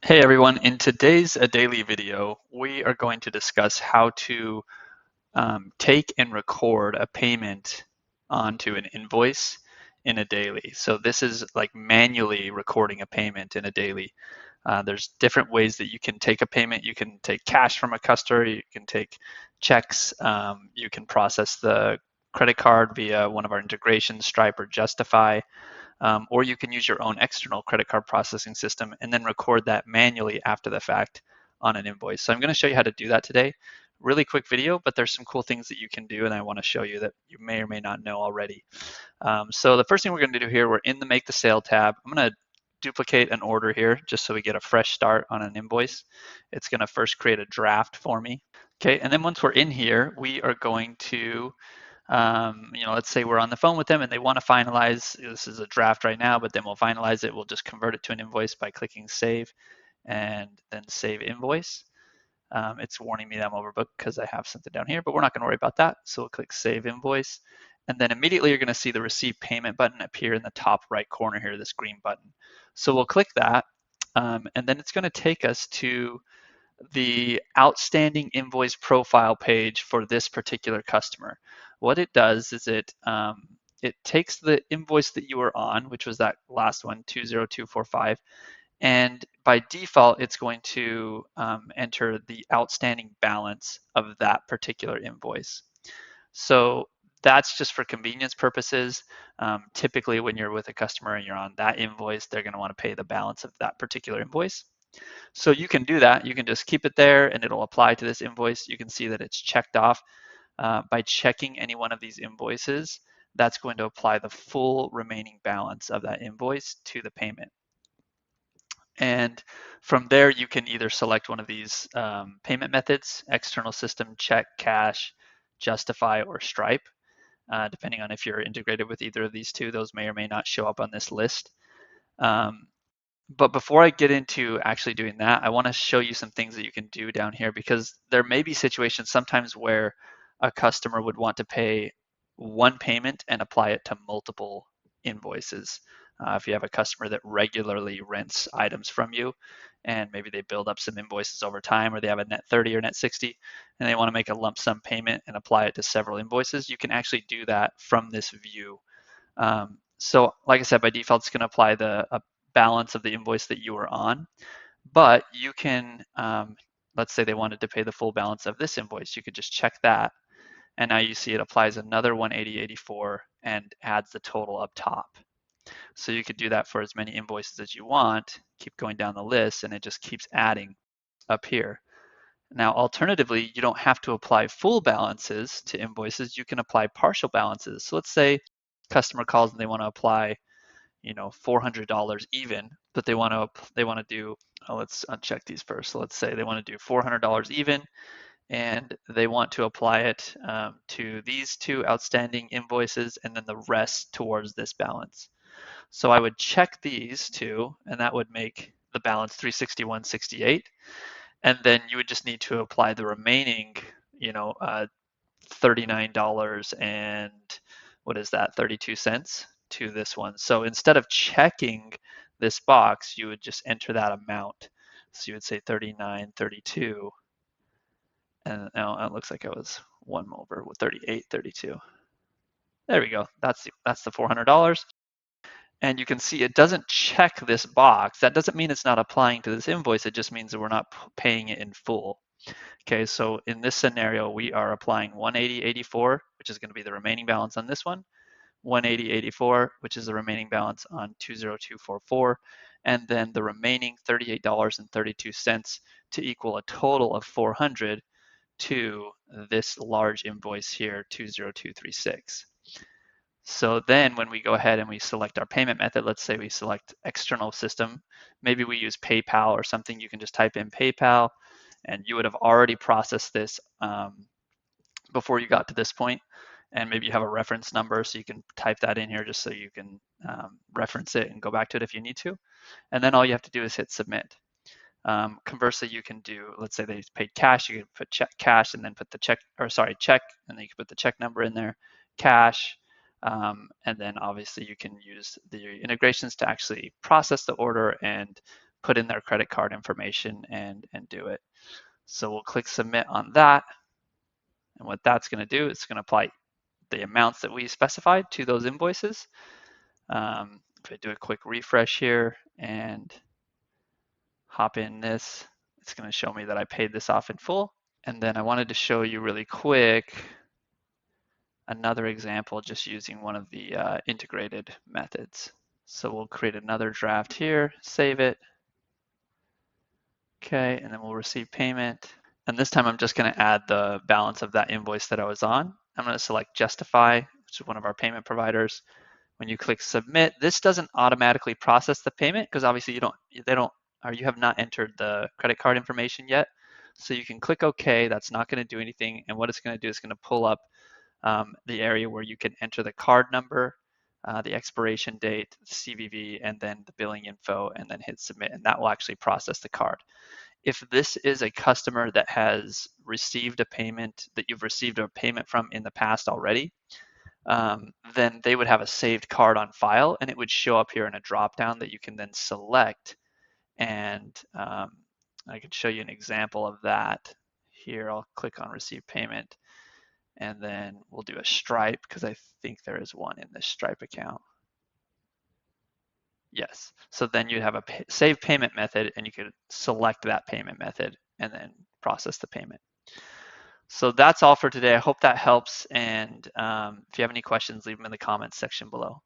Hey everyone, in today's Adelie video, we are going to discuss how to take and record a payment onto an invoice in Adelie. So this is like manually recording a payment in Adelie. There's different ways that you can take a payment. You can take cash from a customer, you can take checks, you can process the credit card via one of our integrations, Stripe or JustiFi. Or you can use your own external credit card processing system and then record that manually after the fact on an invoice. So I'm going to show you how to do that today. Really quick video, but there's some cool things that you can do and I want to show you that you may or may not know already. So the first thing we're going to do here, we're in the Make the Sale tab. I'm going to duplicate an order here just so we get a fresh start on an invoice. It's going to first create a draft for me. Okay, and then once we're in here, we are going to let's say we're on the phone with them and they want to finalize, this is a draft right now, but then we'll finalize it. We'll just convert it to an invoice by clicking save and then save invoice. It's warning me that I'm overbooked because I have something down here, but we're not going to worry about that. So we'll click save invoice. And then immediately you're going to see the receive payment button appear in the top right corner here, this green button. So we'll click that. And then it's going to take us to the outstanding invoice profile page for this particular customer. What it does is it takes the invoice that you were on, which was that last one, 20245, and by default, it's going to enter the outstanding balance of that particular invoice. So that's just for convenience purposes. Typically, when you're with a customer and you're on that invoice, they're going to want to pay the balance of that particular invoice. So you can do that. You can just keep it there and it'll apply to this invoice. You can see that it's checked off. By checking any one of these invoices, that's going to apply the full remaining balance of that invoice to the payment. And from there, you can either select one of these payment methods, external system, check, cash, JustiFi, or Stripe. Depending on if you're integrated with either of these two, those may or may not show up on this list. But before I get into actually doing that, I want to show you some things that you can do down here because there may be situations sometimes where a customer would want to pay one payment and apply it to multiple invoices. If you have a customer that regularly rents items from you and maybe they build up some invoices over time or they have a net 30 or net 60 and they want to make a lump sum payment and apply it to several invoices, you can actually do that from this view. So like I said, by default, it's going to apply the balance of the invoice that you were on, but you can, let's say they wanted to pay the full balance of this invoice, you could just check that. And now you see it applies another 180.84 and adds the total up top. So you could do that for as many invoices as you want, keep going down the list, and it just keeps adding up here. Now, alternatively, you don't have to apply full balances to invoices. You can apply partial balances. So let's say customer calls and they want to apply $400 even, but they want to do, let's uncheck these first. So let's say they want to do $400 even, and they want to apply it to these two outstanding invoices and then the rest towards this balance. So I would check these two, and that would make the balance 361.68, and then you would just need to apply the remaining, $39 and what is that, 32 cents to this one. So instead of checking this box, you would just enter that amount. So you would say 39.32, and now it looks like I was one over with 38.32. There we go. That's the $400. And you can see it doesn't check this box. That doesn't mean it's not applying to this invoice. It just means that we're not paying it in full. Okay, so in this scenario, we are applying 180.84, which is going to be the remaining balance on this one, 180.84, which is the remaining balance on 20244, and then the remaining $38.32 to equal a total of 400 to this large invoice here, 20236. So then when we go ahead and we select our payment method, let's say we select external system, maybe we use PayPal or something, you can just type in PayPal and you would have already processed this before you got to this point. And maybe you have a reference number, so you can type that in here just so you can reference it and go back to it if you need to. And then all you have to do is hit submit. Conversely, you can do, let's say they paid cash, you can put check cash and then put the check, and then you can put the check number in there, cash, and then obviously you can use the integrations to actually process the order and put in their credit card information and do it. So we'll click submit on that. And what that's going to do, it's going to apply the amounts that we specified to those invoices. If I do a quick refresh here and hop in this, it's going to show me that I paid this off in full. And then I wanted to show you really quick another example just using one of the integrated methods. So we'll create another draft here, save it. Okay, and then we'll receive payment. And this time I'm just going to add the balance of that invoice that I was on. I'm going to select JustiFi, which is one of our payment providers. When you click submit, this doesn't automatically process the payment because obviously you have not entered the credit card information yet. So you can click OK. That's not going to do anything. And what it's going to do is going to pull up the area where you can enter the card number, the expiration date, CVV, and then the billing info, and then hit submit, and that will actually process the card. If this is a customer that has received a payment, that you've received a payment from in the past already, then they would have a saved card on file, and it would show up here in a drop-down that you can then select. And I can show you an example of that. Here, I'll click on receive payment, and then we'll do a Stripe because I think there is one in this Stripe account. Yes. So then you have a save payment method, and you could select that payment method and then process the payment. So that's all for today. I hope that helps. And if you have any questions, leave them in the comments section below.